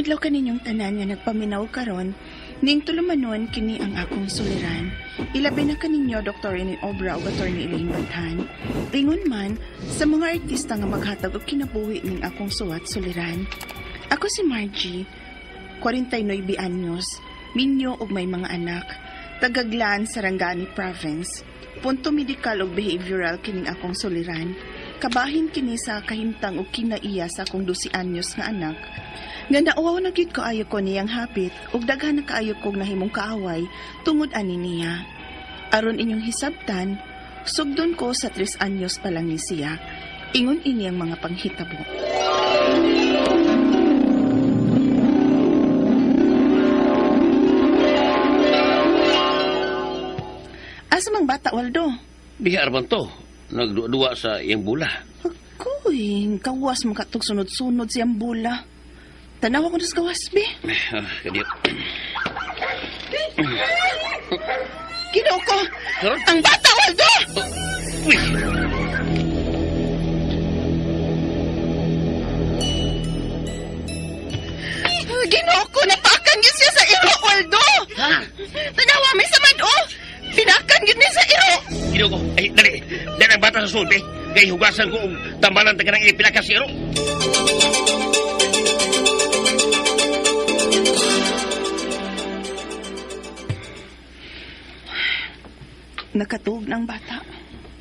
adlaw kaninyong tanan nga nagpaminaw karon, ning tulumanon kini ang akong suliran. Ilabi na kaninyo Dr. Rene Obra o Attorney Elaine Bantan. Ingon man sa mga artista nga maghatag og kinabuhi ning akong suwat suliran. Ako si Margie, 49 anyos, minyo og may mga anak, tagaglan sa Sarangani Province. Punto medikal ug behavioral kining akong suliran. Kabahin kini sa kahimtang og kinaiya sa akong 12 anyos nga anak. Nga nauwaw na gyud kaayo ko niyang hapit ug daghan na kaayo kog nahimong kaaway tungod ani niya. Aron inyong hisabtan, sugdon ko sa 3 anyos pa lang ni siya. Ingon ini ang mga panghitabo. Asa mang bata, Waldo? Bihar man to. Nagduwa sa iyang bula. Ako'y, kawas mo katog sunod-sunod siyang bula. Tanawa ko na sa kawas, be. Kadiyo. Ginoo ko! Ang bata, Waldo! Uy! Ginoo ko! Napakan yun siya sa iro, Waldo! Ha? Tanawa, may samad, oh! Pinakan yun niya sa iro! Ginoo ko. Ay, dali. Dali ang bata sa sulbi. Kaya hugasan ko tambalan taga ng ipinakas si iro. Nakatuog ng bata.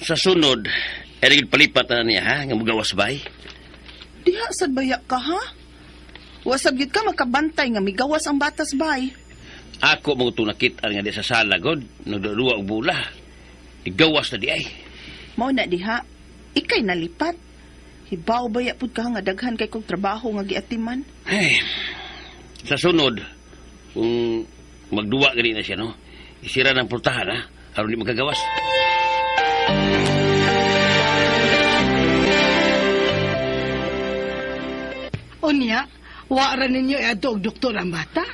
Sa sunod, ay palipat na niya, ha? Nga magawas bay. Diha, sad bayak ka, ha? Wasab yun ka makabantay nga migawas ang batas bay. Ako mga tunakit nga di sa sala, God. Nagduwa og bula. Igawas na di ay. Mao na diha, ikay nalipat. Hibaw baya pud ka nga daghan kay kog trabaho nga giatiman. Ay, sa sunod, kung magduwa gani na siya, no? Isira ng pultahan, ha? Aron di magkagawas. Unya, wara ninyo iadto og doktor ang bata?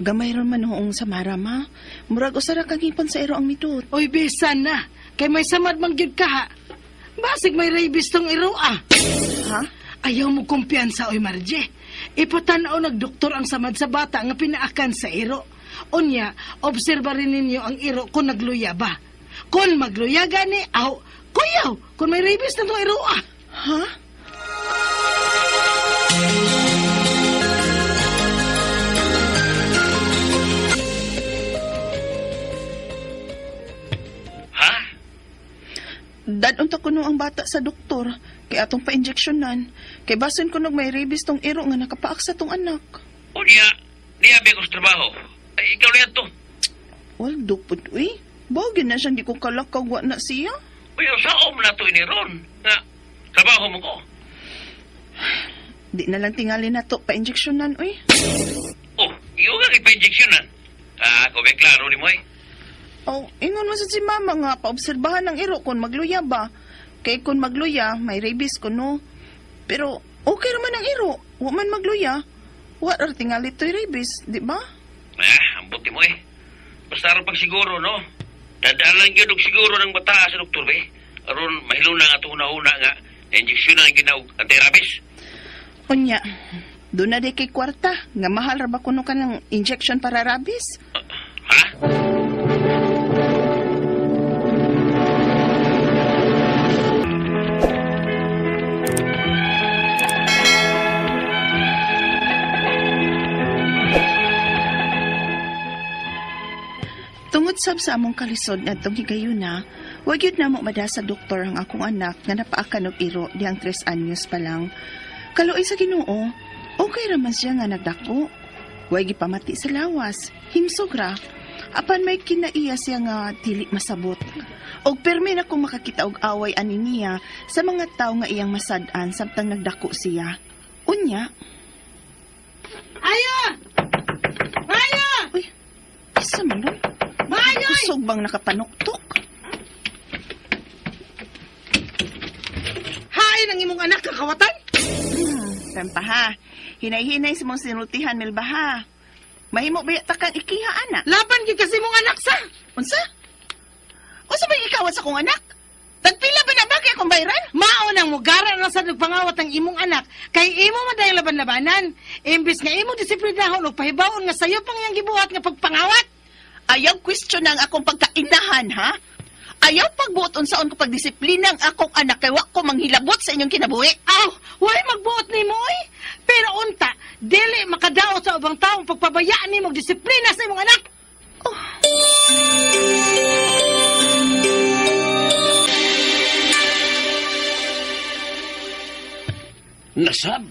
Gamay ron man noong sa marama. Murag usara kang hipon sa iro ang midot. Oy, bisan na. Kay may samad man gyud ka, ha? Basig may rabies tong iro, ah. Ha? Ayaw mo kumpiyansa, oy Marje. Ipatanaw nagdoktor ang samad sa bata nga pinaakan sa iro. Unya, obserba rin ninyo ang iro kung nagluya ba. Kung magluya gani, aw, kuyaw, kung may rabies na tong iro, ah. Ha? Dadunta ko ang bata sa doktor, kay atong pa-injeksyonan, kay basin ko may rabies tong iro nga nakapaak sa tong anak. O niya ko sa trabaho. Ay, ikaw na yan to. Waldo po, uy. Bagay na siya, di ko kalakaw, wa na siya. Uy, saom na to ini ron. Nga, trabaho mo ko. Di na lang tingali na to, pa-injeksyonan, uy. Oh, iyo nga ipa-injeksyonan. Ako may klaro ni mo eh. Oh, ingon mo sa si mama nga, paobserbahan ng iro kung magluya ba. Kay kung magluya, may rabies ko, no? Pero, okay naman ang iro. Wa man magluya. Wa ar tingali to'y rabies, di ba? Ang buti mo eh. Basta rin pag siguro, no? Dadalan yun og siguro ng bata sa doktor, be. Aron, mahilo na nga ito una-una nga. Na-injeksyon na ginawag anti-rabies. Unya, doon na di kay kwarta. Nga mahal ra ba kuno ka ng injection para rabies? Ha? Tungod sab sa among kalisod nga itong higayuna, wag yun na mo mada sa doktor ang akong anak nga napaakan og iro diyang 3 anyos pa lang. Kaluoy sa Ginoo, okay raman siya nga nagdako. Wag gipamati sa lawas, himsog ra. Apan may kinaiya siya nga dili masabot. Og permi na kung makakita og away ani niya sa mga tawo nga iyang masad-an samtang nagdako siya. Unya. Ayo! Ayo! Uy, isa man nun? Mayoy! Kusog bang nakapanuktok? Hain ang imong anak kakawatan? Sampa ha. Hinay-hinay sa mong sinultihan, Milba ha. Mahimo ba takang ikiha, anak? Laban gyud kasi mong anak sa. Unsa? Unsa ba ikawat sa kong anak? Tagpila ba na ba kaya akong bayran? Mao nang mugara na sad og pangawat ang imong anak kay imo man dayang laban-labanan. Imbis nga imo disiplinahon og pahibaon nga sayo pang iyang gibuhat nga pagpangawat. Ayaw question ang akong pagkainahan, ha? Ayaw pagbuot unsaon ko pagdisiplina ang akong anak kay wa ko manghilabot sa inyong kinabuhi. Aw, way magbuot nimo oy. Pero unta, dili makadaot sa ubang taong pagpabayaan nimo og disiplina sa imong anak. Nasab.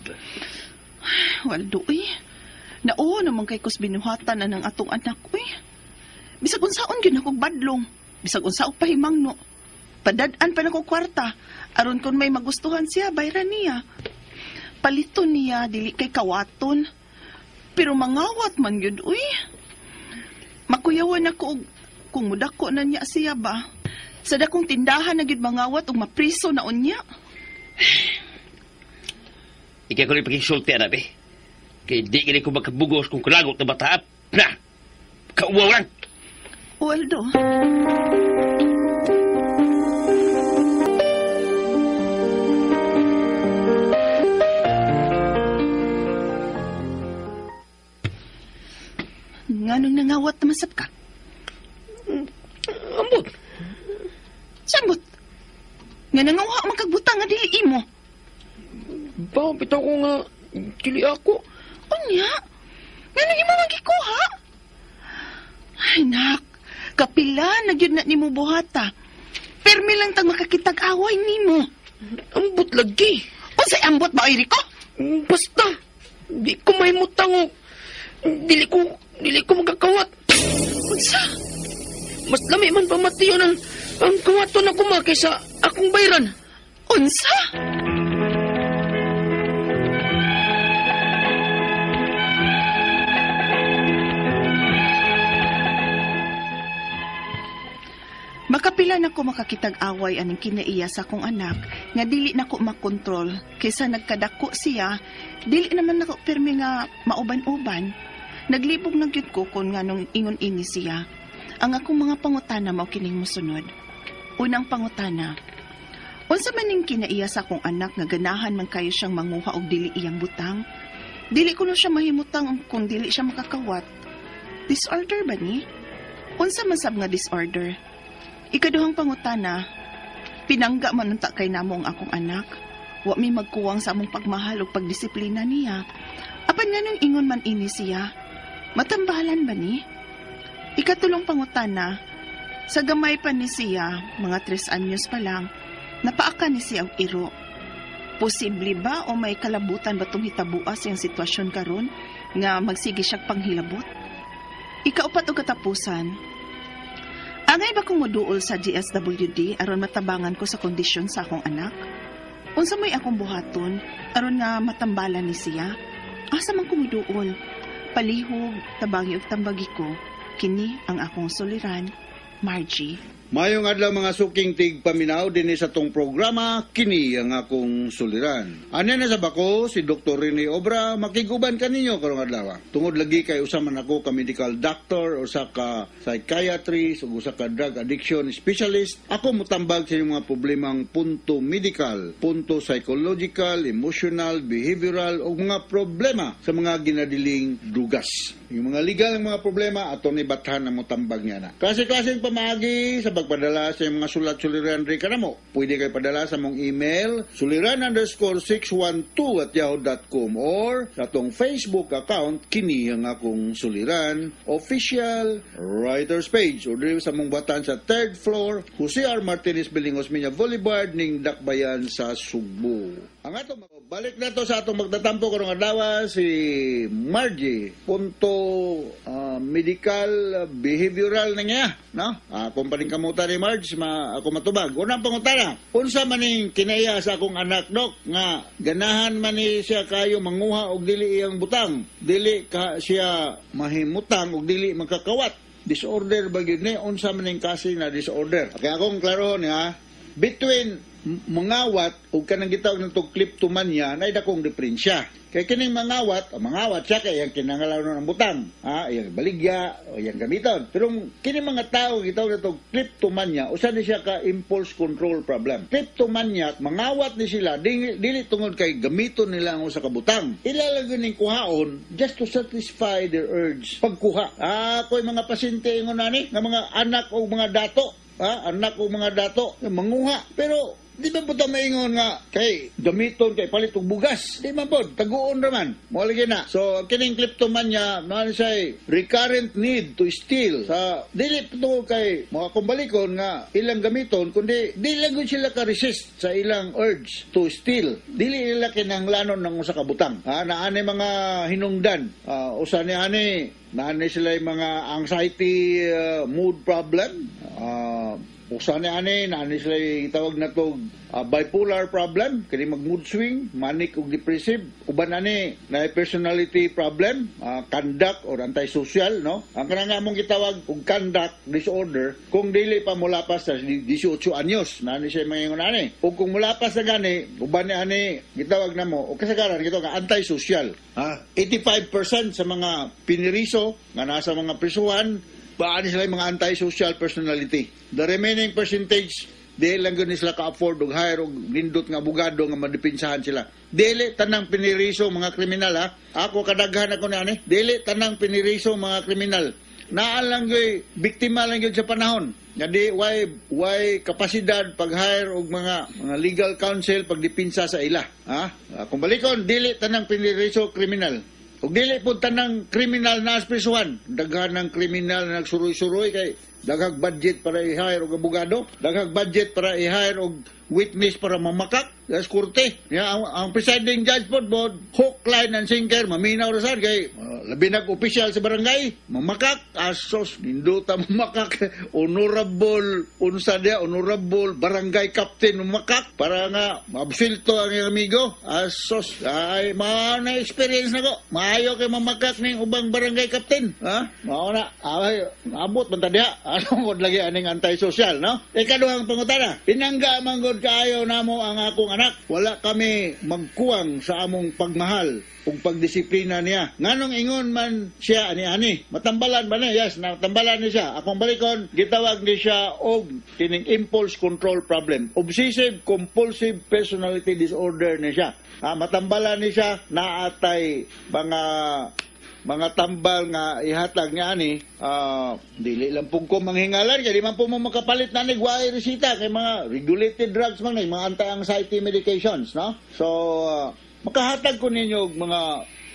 Waldo, Nauho naman kay kus binuhatan na ng atong anak, Bisag unsaon gyud akong badlong. Bisag unsaon pahimangno. Padad-an pa na ko kwarta. Aron kung may magustuhan siya, bayran niya. Paliton niya, dili kay kawaton. Pero mangawat man yun, Makuyawan ako kung mudako na niya siya ba. Sa dakong tindahan na gyud mangawat ug mapriso na unya. Ikaw ko rin pagkisulti, anak, Kaya di gini ko magkabugos kung kulagot na bataap. Na! Kauwawan! Waldo. Nganong nangawat na masap ka? Ambot. Sambot. Nga nangawa magkagbutang nga dili imo. Bitaw ko nga, kili ako. Unya? Nga nang imo magikuha? Ay, nak. Kapila na gyud na nimo buhata. Permi lang tag makakitag away nimo. Ambot lagi. Unsay ambot ba, Eriko? Basta, di ko mahimutang o. Dili ko magkakawat. Unsa? Mas lami man pamatiyo ng ang kawato na kuma kaysa akong bayran. Unsa? Makapila na ko makakitag away aning kinaiya sa akong anak nga dili na ko makontrol kaysa nagkadako siya dili naman nako permi nga mauban-uban. Naglibog na gyud ko kon nganong ingon ini siya. Ang akong mga pangutana mao kining mosunod. Unang pangutana. Unsa man ning kinaiya sa akong anak nga ganahan man kayo siyang manguha og dili iyang butang? Dili ko na siya mahimutang kung dili siya makakawat. Disorder ba ni? Unsa man sab nga disorder? Ikaduhang pangutana, pinangga man unta kay namo ang akong anak. Wa mi magkuwang sa among pagmahal ug pagdisiplina niya. Apan nganong ingon man ini siya? Matambalan ba ni? Ikatulong pangutana, sa gamay pa ni siya, mga 3 anyos pa lang, napaaka ni siya og iro. Posible ba o may kalabutan ba itong hitabuas yung sitwasyon karon nga magsige siya panghilabot? Ikaupat og katapusan, angay ba kong moduol sa DSWD aron matabangan ko sa kondisyon sa akong anak? Unsa may akong buhaton aron nga matambalan ni siya? Asa man ko moduol? Palihog, tabangi ug tambagi ko. Kini ang akong suliran, Margie. Mayong adlaw mga suking tig paminaw din sa tong programa, kini ang akong suliran. Ano na sa bako, si Dr. Rene Obra, makiguban kaninyo karong adlaw. Tungod lagi kay usa man ako ka medical doctor o sa ka psychiatrist o sa ka drug addiction specialist. Ako mutambag sa inyong mga problemang punto medical, punto psychological, emotional, behavioral o mga problema sa mga ginadiling drugas. Yung mga legal ng mga problema, ato ni bathan na mutambag niya na. Kasi-kasing pamagi sa pagpadala sa mga sulat-suliran rin ka na mo. Pwede kayo padala sa mong email, suliran_612@yahoo.com or sa atong Facebook account, kini ang akong suliran, official writers page. O rin sa mong batan sa 3rd floor, Jose R. Martinez Building, Osmeña Boulevard, ning Dakbayan sa Subo. Ang atong balik na to sa atong magtatampo karong adlaw si Margie, punto medical behavioral na niya, no? Kung paling kamuta ni Marge, ako matubag. Unang pangutana, unsa man ning kinaiya sa akong anak, Dok, nga ganahan man ni siya kayo manguha og dili iyang butang, dili ka siya mahimutang og dili magkakawat. Disorder ba gyud ni? Unsa man ning kasi na disorder? Okay, akong klarohon ha. between mangawat o kanang gitawag ng kleptomania na dakong diferensya. Kay kining mangawat siya kay yang kinahanglan ng butang, yang baligya o yang gamiton. Pero kining mga tao gitawag na kleptomania, usa ni siya ka impulse control problem. Kleptomania, mangawat ni sila dili tungod kay gamiton nila ang usa ka butang. Ilalagay ning kuhaon just to satisfy their urge pagkuha. Koy mga pasyente ingon ani nga mga anak o mga dato, anak o mga dato manguha, pero di ba po maingon nga kay gamiton kay palit og bugas? Di man po, taguon raman. Mo lagi na. So kining kleptomania man say recurrent need to steal. Sa dili to kay mga kumbalikon nga ilang gamiton kundi dili lang gud sila ka resist sa ilang urge to steal. Dili nila kinahanglanon ng usa ka butang. Naani mga hinungdan. Usa ni ani naani sila mga anxiety mood problem. Usa ni ani naani sila itawag na to bipolar problem, kini mag mood swing, manic ug depressive. Uban ani na personality problem, conduct or antisocial, no? Ang kanang among gitawag og conduct disorder kung dili pa molapas sa 18 anyos, naani siya mayon ani. Ug kung molapas na gani, uban ni ani gitawag namo o kasagaran gitawag nga antisocial. 85% sa mga piniriso nga nasa mga prisuhan paano sila yung mga antisocial personality. The remaining percentage, dili lang gani sila ka-afford og hire og nindot nga abogado nga madipinsahan sila. Dili tanang piniriso mga kriminal Ako kadaghan ako ni dili tanang piniriso mga kriminal. Naa lang gyud biktima lang gyud sa panahon. Nga di why kapasidad pag-hire og mga legal counsel pagdipinsa sa ila. Kung balikon dili tanang piniriso kriminal. Ug dili po tanang kriminal na asprisuhan. Daghan ng kriminal na nagsuroy-suroy kay daghang budget para i-hire og abogado, daghang budget para i-hire og witness para mamakak sa korte. Ang presiding judge po, hook, line, and sinker, maminaw ra sad kay labi nag-opisyal sa barangay, mamakak, asos, ninduta mamakak, honorable barangay captain mamakak, para nga mabsilto ang iyong amigo, asos, ay, na-experience na ko, maayo kay mamakak ning ubang barangay captain, mauna, abot, bantadya, anong lagi aning antisocial, no? Ikaduhang pangutana, pinangga manggod kaayo namo ang akong anak. Wala kami magkuwang sa among pagmahal ug pagdisiplina niya. Nganong ingon man siya ani matambalan ba niya? Yes, natambalan ni siya. Akong balikon, gitawag ni siya og kining impulse control problem. Obsessive compulsive personality disorder ni siya. Matambalan ni siya naatay mga tambal nga ihatag niya ani, dili lang po ko manghingalan kaya di man po mo makapalit na nigwaay resita kay mga regulated drugs man mga anti-anxiety medications, no? So makahatag ko ninyo og mga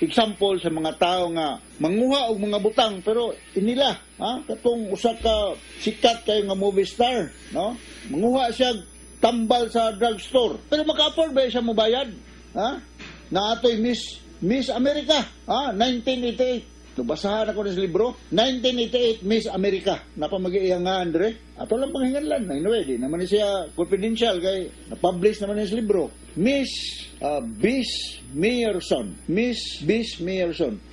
example sa mga tao nga manguha og mga butang pero inila, katong usa ka sikat kay nga movie star, no? Manguha siya tambal sa drugstore pero maka-afford ba siya mobayad? Na atoy Miss America, 1988. Basahan ako sa libro. 1988 Miss America. Napamag-iiyang nga, Andre. Ato lang panghinganlan. Anyway, di naman siya confidential kay na-publish naman sa libro. Miss Meyerson.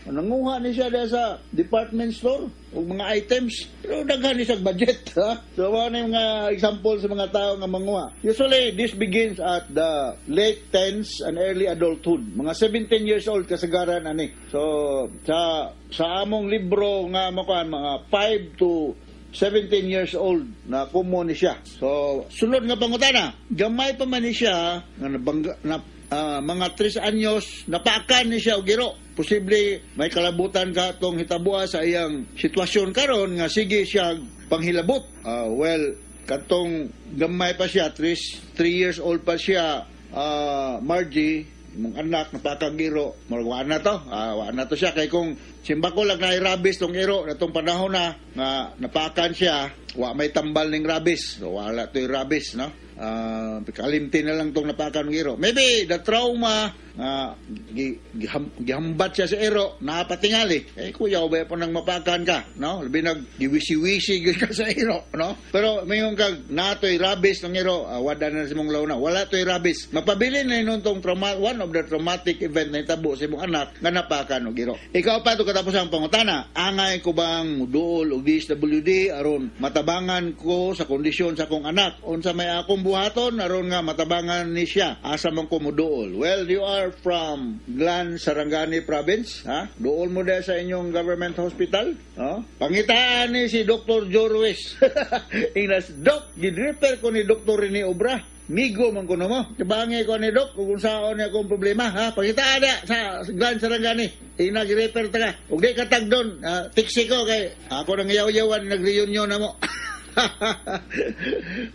Nanguha ni siya sa department store o mga items. Pero daghan ni siya budget. So, ano yung mga example sa mga tao nga manguha. Usually, this begins at the late teens and early adulthood. Mga 17 years old kasagaran, ani. So, sa among libro nga makuan, mga 5 to 17 years old na kumo ni siya. So, sunod nga pangutana, gamay pa man ni siya mga 3 anyos, napaakan ni siya og giro. Posible may kalabutan ka tong hitabua sa iyang sitwasyon karon nga sige siya panghilabot. Katong gamay pa siya, 3 years old pa siya, Margie, mong anak napakagiro, wa na to siya kay kung simbako lang na rabies tong iro natong panahon na nga napakan siya, wa may tambal ning rabies, so wala to rabies, no? Kalimti na lang tong napakan ng iro. Maybe the trauma gihambat siya sa ero, napatingali. Kuya, ubay po nang mapakan ka, no? Labi giwisi-wisi gyud ka sa ero, no? Pero mayong kag natoy rabies ng ero, wala na sa mong launa. Wala toy rabies. Mapabilin na nun tong one of the traumatic event na itabo sa imong anak nga napakan og ero. Ikaw pa to katapos ang pangutana, angay ko bang duol og DSWD aron matabangan ko sa kondisyon sa akong anak unsa may akong buhaton aron nga matabangan ni siya asa man ko moduol. Well, you are from Glan, Sarangani Province, ha? Duol mo dahil sa inyong government hospital, no? Pangitaan ni si Dr. Joe Ruiz. Inas, Doc, gid-refer ko ni Dr. Rene Obra. Migo man ko na mo. Kabangi ko ni Doc kung saan niya akong problema, ha? Pangitaan na sa Glan, Sarangani. Nag-refer ta ka. Huwag di katag doon. Tiksi ko kay ako nang yaw-yawan, nag-reunion na mo.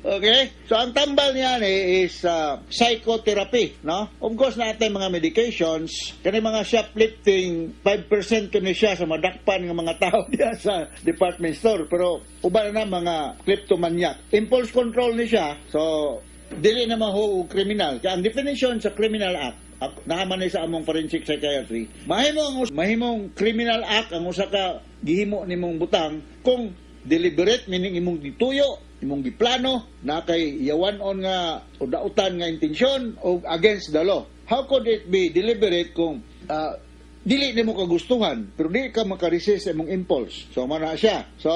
Okay? So, ang tambal niyan is psychotherapy, no? Of course, natin mga medications, kani mga shoplifting, 5% kani siya sa madakpan ng mga tao diya sa department store. Pero, uba na mga kleptomaniac. Impulse control ni siya, so, dili na maho kriminal. Kaya ang definition sa criminal act, nakaman sa among forensic psychiatry, mahimong criminal act ang usa ka gihimo nimong butang kung deliberate, meaning imong gituyo, imong giplano, na kay yawanon nga o dautan nga intensyon o against the law. How could it be deliberate kung dili nimo kagustuhan pero di ka makaresist sa imong impulse? So, mana siya. So,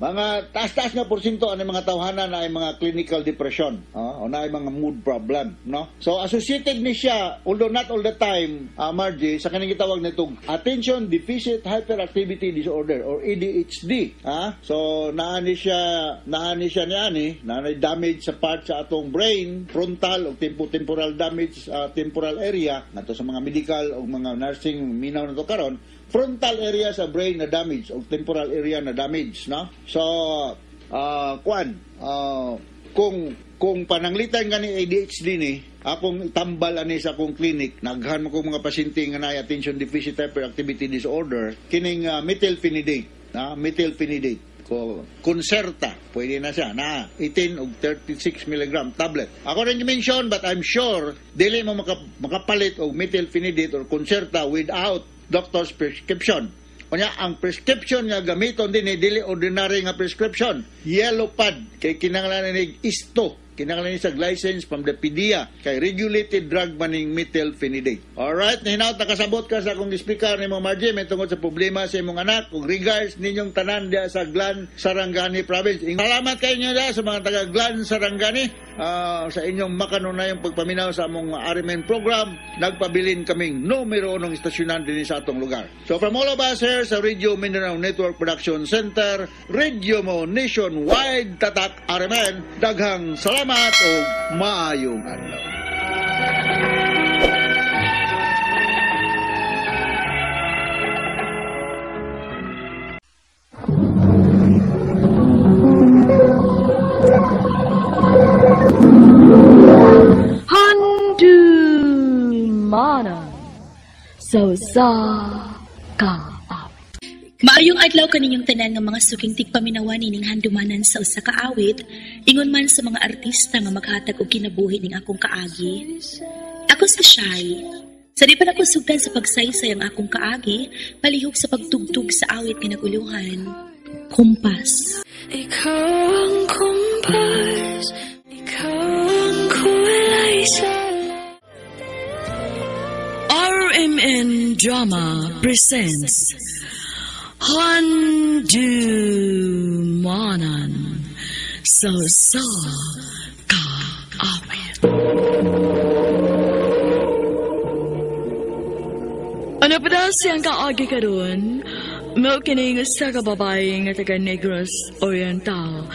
mga taas-taas nga porsyento ang mga tawhanan na ay mga clinical depression, o na ay mga mood problem, no? So associated ni siya, although not all the time, Margie, sa kanang gitawag nitong attention deficit hyperactivity disorder or ADHD, so naani siya niani, naanay damage sa part sa atong brain, frontal o temporal damage sa temporal area, nato sa mga medical o mga nursing minaw na to karon, frontal area sa brain na damage o temporal area na damage, no? So, kung pananglitan nga ni ADHD ni, akong tambal ani sa akong clinic, naghan mo kong mga pasyente nga na attention deficit hyperactivity disorder, kining methylphenidate, methylphenidate. Concerta, pwede na siya, na 18 o 36 mg tablet. Ako rin mention, but I'm sure, dili mo makapalit o methylphenidate or Concerta without doctor's prescription. Kanya, ang prescription nga gamiton din dili ordinary nga prescription. Yellow pad, kay kinahanglan ni isto. Kinahanglan ni sa license from the PDEA, kay regulated drug maning methylphenidate. Alright, hinaut nakasabot ka sa akong speaker ni mo Margie, may tungkol sa problema sa imong anak, kung regards ninyong tanan dia sa Glan, Sarangani Province. Salamat kayo nyo sa mga taga Glan, Sarangani, sa inyong makanunayang pagpaminaw sa among RMN program. Nagpabilin kaming numero ng istasyonan din sa atong lugar. So from all of us here sa Radio Mindanao Network Production Center, Radio mo nationwide, tatak RMN, daghang salamat o maayong adlaw. Mana so sa ka. Maayong adlaw kaninyong tanan nga mga suking tigpaminawan ning handumanan sa usa ka awit, ingon man sa mga artista nga maghatag og kinabuhi ning akong kaagi. Ako si Shy. Sa di pa na ko sugdan sa pagsaysay ang akong kaagi, palihog sa pagtugtog sa awit nga naguluhan. Kumpas. Ikaw ang kumpas, ikaw ang kulay sa RMN Drama presents Handumanan so sa kaawit. Ano pa daw siyang kaagi ka doon? Mao kining sa kababae nga taga Negros Oriental.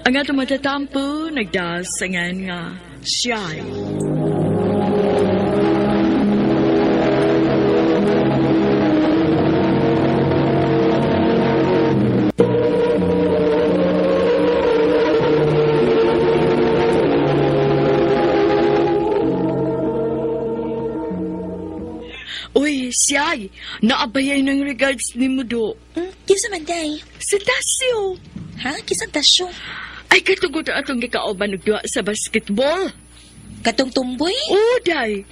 Ang atong matatampo nagdasangan nga Shy. Uy, Siyay, naabayay ng regards ni Mudo. Kisa man day? Sa Tasyo. Ha? Kisang tasyo? Ay, katugot atong gikaoban nagduwa sa basketball. Katong tumboy? Oo, day.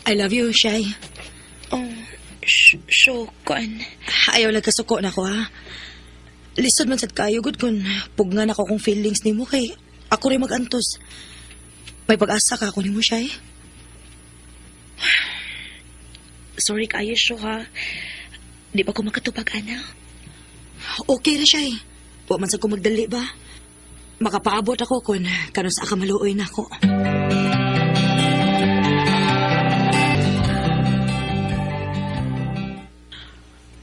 I love you, Shay. Oh, kuan. Ayaw lang kasuko na ko, ha? Lisod man sad kayo, good kun pugngan ako kung feelings ni mo kay ako rin mag-antos. May pag-asa ka ako ni mo, Shay. Sorry kayo, Sho, ha? Di ba ko makatupag, ana? Okay ra, Shay. Huwag man sa ko magdali ba? Makapaabot ako kung kanon sa akamaluoy na ako.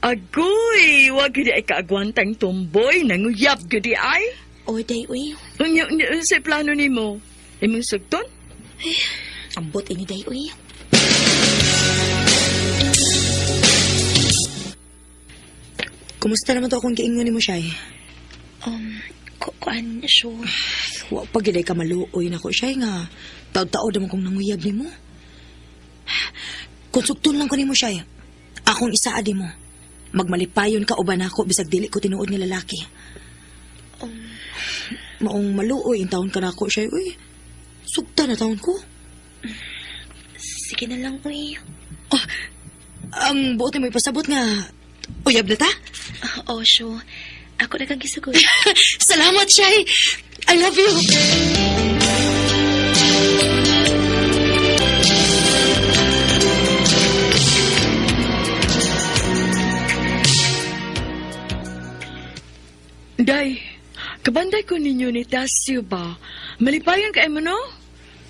Agoy, wag gidi ay kaagwantang tumboy, nanguyab gidi ay. Oy, day, uy. Unya, sa plano ni mo, imong sugton? Ambot ini, day, uy. Kumusta naman to akong giingon ni mo, Shay? Kuan, Sho. Huwag pa gid ay kamaluoy na ko, Shay, nga taod-taod naman kong nanguyab ni mo. Kung sugton lang ko ni mo, Shay, akong isaadi mo. Magmalipayon ka uban ako bisag dili ko tinuod nga lalaki. Maong maluoy in taon ka na ako, Shay. Uy, sugta na taon ko. Sige na lang, uy. Ang buot mo ipasabot nga uyab na ta? Oh, Sho. Ako na kang gisugod. Salamat, Shay. I love you. Day, kabanday ko ninyo ni Tasio ba? Malipayan ka mo, no?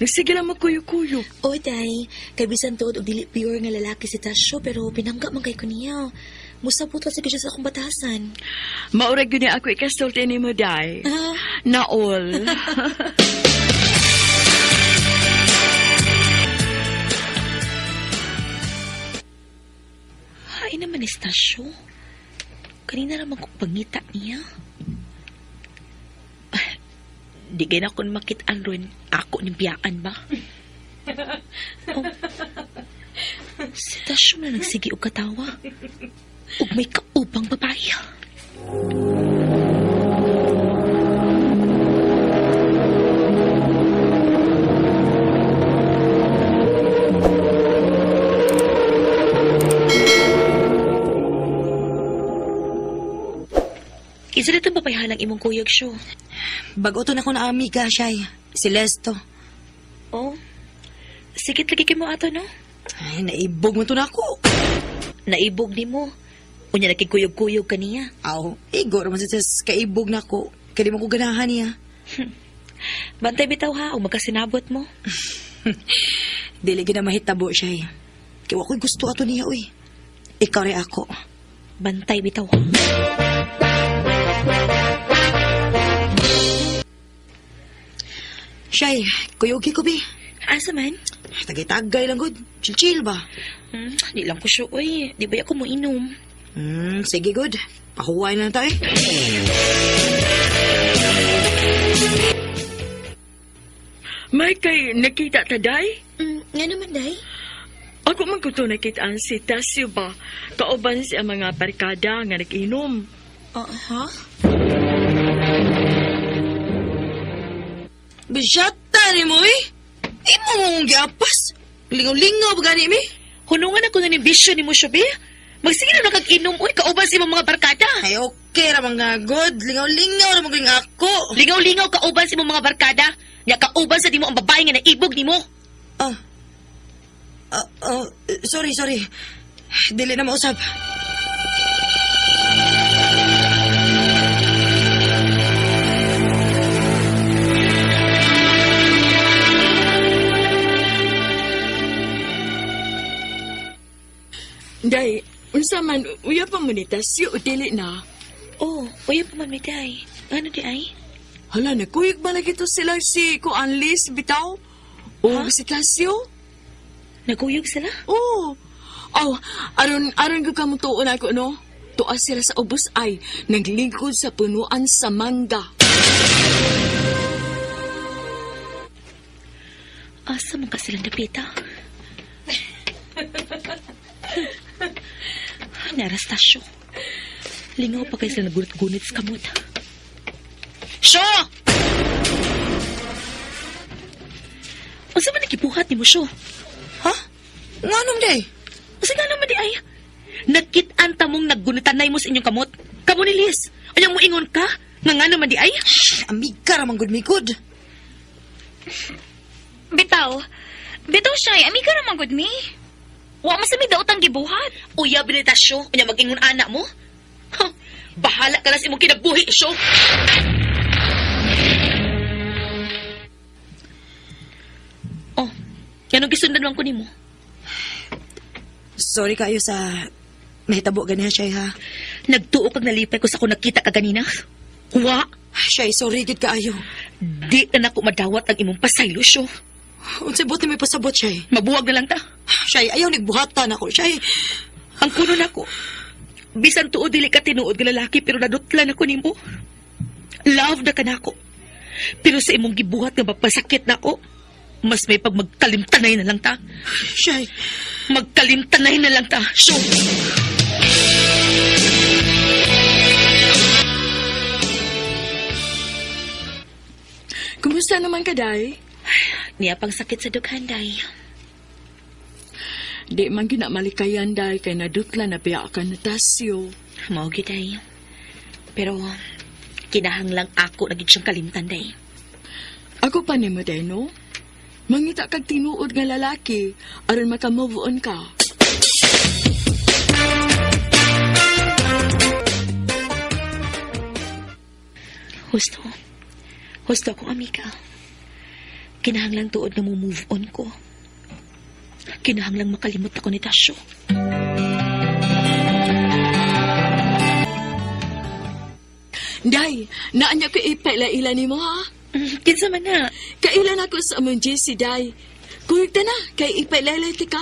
Nagsige lang magkuyo-kuyo. Oy, day. Kay bisan tuod og dili pure nga lalaki si Tasyo, pero pinangga man kay ko niya. Musabot ka sa sa akong batasan. Maurag yun niya ako ikasulti ni mo, Day. Naol. Ay naman ni Tasyo. Kanina naman kong pangita niya. Di gaya na akong makitaan ron. Ako ni biyaan ba? Oh. Si Tasyo na nagsigi og katawa. Ug may kaupang babae. Isa na itong papayahan ng imong kuyog, Syo. Bago to na ko na amiga, Shay. Si Lesto. Oh, sigit lagi kay mo ato, no? Ay, naibog mo to na ako. Naibog ni mo. Unya nakikuyog-kuyog ka niya. Aw, igor man sa kaibog na ako. Kaya di mo ko ganahan niya. Bantay bitaw ha, o magkasinabot mo. Dili gina mahitabo, Shay. Kaya ako'y gusto ato niya, uy. Ikaw rin ako. Bantay bitaw ha. Shay, kuyogi ko, be. Asa man? Tagay-tagay lang, good. Chill-chill ba? Di lang ko siya, uy. Di ba ako mo inom? Sige, good. Pahuway na tayo. May kay nakita ta, Day? Nga naman, day. Ako man ko to nakitaan si Tasio ba? Kauban siya mga barkada nga nag-inom. Ha? Bisyata ni mo, eh. Imo mong giapas. Lingaw-lingaw ba gani, mi? Hunungan ako na ni bisyo ni mo siya, be. Magsige na nakag-inom, uy. Kauban sa imong mga barkada. Ay, okay ra mga good. Lingaw-lingaw na maging ako. Lingaw-lingaw kauban sa imong mga barkada. Nga kauban sa di mo ang babae nga naibog ni mo. Sorry. Dili na mausap. Day, unsa man, uya pa mo ni Tasio o dili na? Oh, uy, pa man, may day. Ano di ay? Hala, nakuyig ba lagi to sila si Kuan Liz bitaw? O si Tasio? Naguyog sila? Oo. Aron ko kamo tuon ako, no? Tuas sila sa ubos ay naglingkod sa punuan sa mangga. Asa man ka silang napita? Narastasyo. Lingaw pa kayo sila nagunit-gunit sa kamot. Syo! Unsa man nagibuhat ni mo, Syo? Ha? Nga nung day? Unsa nga naman di ay? Nakit-an ta mong naggunatan mo sa inyong kamot. Kamo ni Liz. Anyang mo ingon ka? Nga naman di ay? Amig ka ramang good me good. Bitaw. Bitaw siya, amiga naman good me. Wa masami daw tang gibuhat. Uya, binita, Syo. Unya mag-ingon anak mo? Huh, bahala ka na sa imong kinabuhi, Syo. Oh, yan ang gisundan man ko nimo. Sorry kayo sa mahitabo ganiha siya ha. Nagtuo kag nalipay ko sa ako nakita ka ganina. Wa, Siya, sorry gid kaayo. di na nako madawat ang imong pasaylo, Syo. Unsay buti may pasabot siya. Mabuwag na lang ta. Siya, ayaw nagbuhatan ako. Siya, Ang kuno nako. Bisan tuod dili ka tinuod nga lalaki pero nadutlan ako nimo. Love na ka nako. Pero sa imong gibuhat nga mapasakit nako, mas may pag magkalimtanay na lang ta. siya. Magkalimtanay na lang ta. Syo. Kumusta naman ka, Day? Niya pang sakit sa dughan, Day. Di man ginamalikayan, Day, kay nadutla na biya ka na tasyo. Mao gyud, Day. Pero kinahanglang ako nagig siyang kalimtan, Day. Ako pa ni mo, Day, no? Mangita kag tinuod nga lalaki, aron maka-move on ka. Husto ako, amiga. Kinahanglang tuod na mo move on ko. Kinahanglang makalimot ako ni Tasyo. Day, naanya ko ipaila-ila ni mo, ha? Kinsa man na. Kailan ako sa among JC, Day. Kuwigta na, kay ipaila-ila ti ka.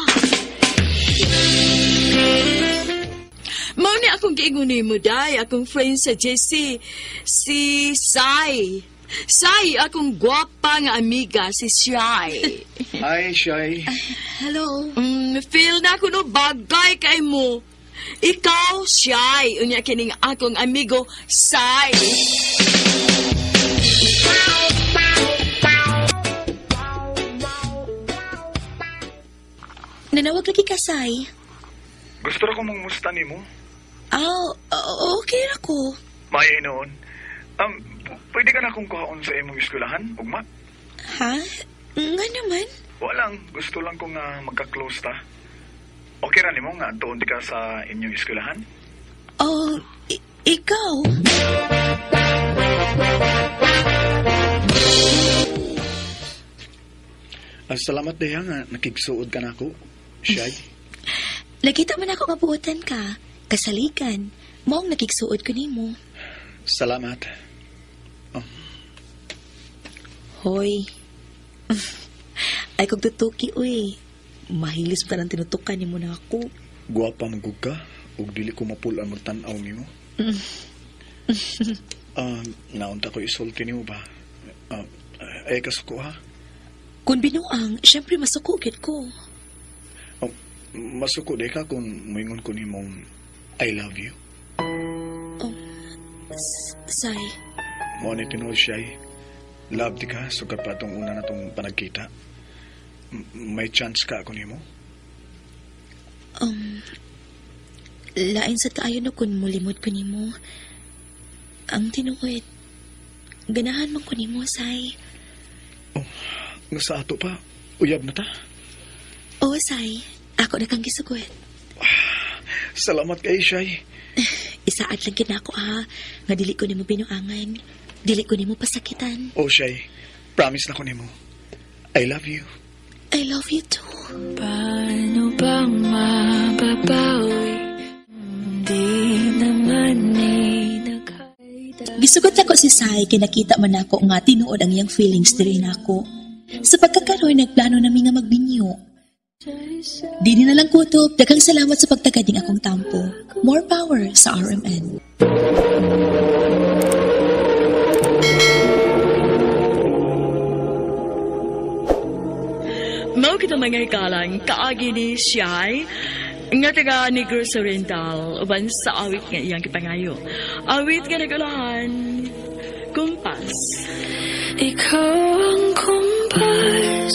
Mao ni akong giingon ni mo, Day, akong friend sa JC, si Sai. Sai, akong gwapa nga amiga, si Shai. Hi, Shai. Hello. Feel na ako no bagay kay mo. Ikaw, Shai, unya kining akong amigo, Sai. Nanawag lagi ka, Sai. Gusto ra ko mong musta nimo. Okay ako. May noon. Pwede ka na akong kuhaon sa imong eskwelahan, ugma? Ha? Nga naman. Walang, gusto lang kong magka-close ta. Okay ra nimo nga doon di ka sa inyong eskwelahan? Oh, ikaw? Salamat Deha nga nakigsuod ka na ako, Shai. Nakita man ako mabuotan ka. Kasalikan. Maong nakigsuod ko nimo. Salamat. Hoy. Ay kog tutuki, uy. Mahilis pa ng tinutukan ni mo na ako. Guwapa magug ka, ug dili ko mapulan magtanaw nimo. Naunta ko isulti nimo ba? Ay kasuko ha? Kung binuang, syempre masukugit ko. Masuko de ka kung moingon ko nimong I love you. Say. Mo ni tinuod siya love di ka, sugat pa itong una na itong panagkita. May chance ka ako nimo? Lain sa kaayo na kung mulimod ko nimo. Ang tinuod, ganahan man ko nimo, Say. Nga sa ato pa, uyab na ta? Oo, Say. Ako na kang gisugot. Salamat kay Shai. Isaad lang kinako, ha. Nga dili ko nimo binuangan. Dili ko nimo pasakitan. Oh, Shai. Promise na ko nimo. I love you. I love you too. Paano bang mababawi? Di naman Gisugot ako si Sai kay nakita man ako nga tinuod ang iyang feelings diri nako. Sa pagkakaroon nagplano nami nga magbinyo. Dili na lang kutob, daghang salamat sa pagtagading akong tampo. More power sa RMN. Mao kita mga ikalang kaagi ni Shai nga taga Negros Oriental uban sa awit nga iyang kipangayo. Awit nga nagulahan kumpas. Ikaw ang kumpas